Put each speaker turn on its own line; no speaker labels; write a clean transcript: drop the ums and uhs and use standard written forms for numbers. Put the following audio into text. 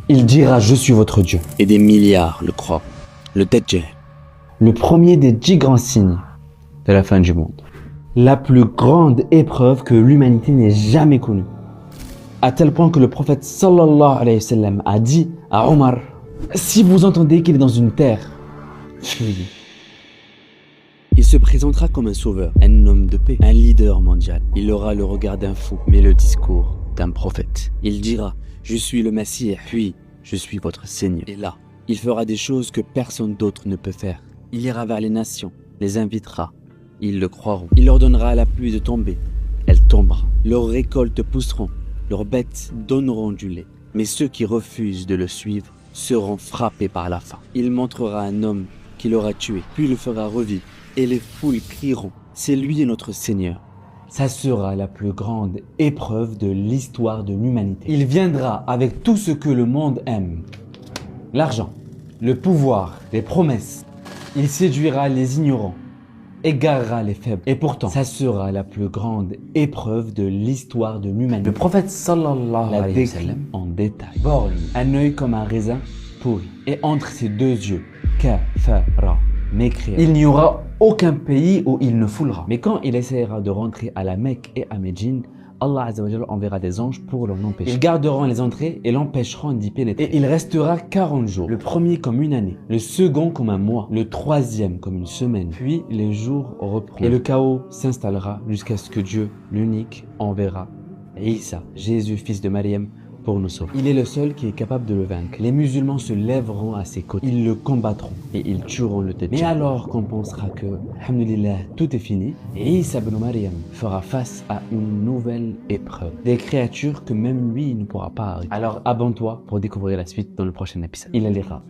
Il dira « Je suis votre Dieu ».
Et des milliards le croient. Le Dajjal.
Le premier des 10 grands signes de la fin du monde. La plus grande épreuve que l'humanité n'ait jamais connue. À tel point que le prophète sallallahu alayhi wa sallam a dit à Omar, si vous entendez qu'il est dans une terre, fuyez.
Il se présentera comme un sauveur, un homme de paix, un leader mondial. Il aura le regard d'un fou, mais le discours d'un prophète. Il dira, je suis le Messie, puis je suis votre Seigneur. Et là, il fera des choses que personne d'autre ne peut faire. Il ira vers les nations, les invitera. Ils le croiront. Il leur donnera à la pluie de tomber. Elle tombera. Leurs récoltes pousseront. Leurs bêtes donneront du lait. Mais ceux qui refusent de le suivre seront frappés par la faim. Il montrera un homme qui l'aura tué, puis le fera revivre. Et les foules crieront, c'est lui notre Seigneur.
Ça sera la plus grande épreuve de l'histoire de l'humanité. Il viendra avec tout ce que le monde aime. L'argent, le pouvoir, les promesses. Il séduira les ignorants, égarera les faibles. Et pourtant, ça sera la plus grande épreuve de l'histoire de l'humanité. Le prophète sallallahu alayhi wa sallam en détail. Borgne, un œil comme un raisin pourri. Et entre ses deux yeux, kafara, mécréant. Il n'y aura aucun pays où il ne foulera. Mais quand il essaiera de rentrer à la Mecque et à Médine, Allah Azza wa Jalla enverra des anges pour l'en empêcher. Ils garderont les entrées et l'empêcheront d'y pénétrer. Et il restera 40 jours. Le premier comme une année, le second comme un mois, le troisième comme une semaine. Puis les jours reprendront. Et le chaos s'installera jusqu'à ce que Dieu, l'unique, enverra Isa, Jésus, fils de Maryam, pour nous sauver. Il est le seul qui est capable de le vaincre. Les musulmans se lèveront à ses côtés. Ils le combattront et ils tueront le Dajjal. Mais alors qu'on pensera que, alhamdoulilah, tout est fini, Isa ibn Maryam fera face à une nouvelle épreuve. Des créatures que même lui ne pourra pas arrêter. Alors abonne-toi pour découvrir la suite dans le prochain épisode. Il lira.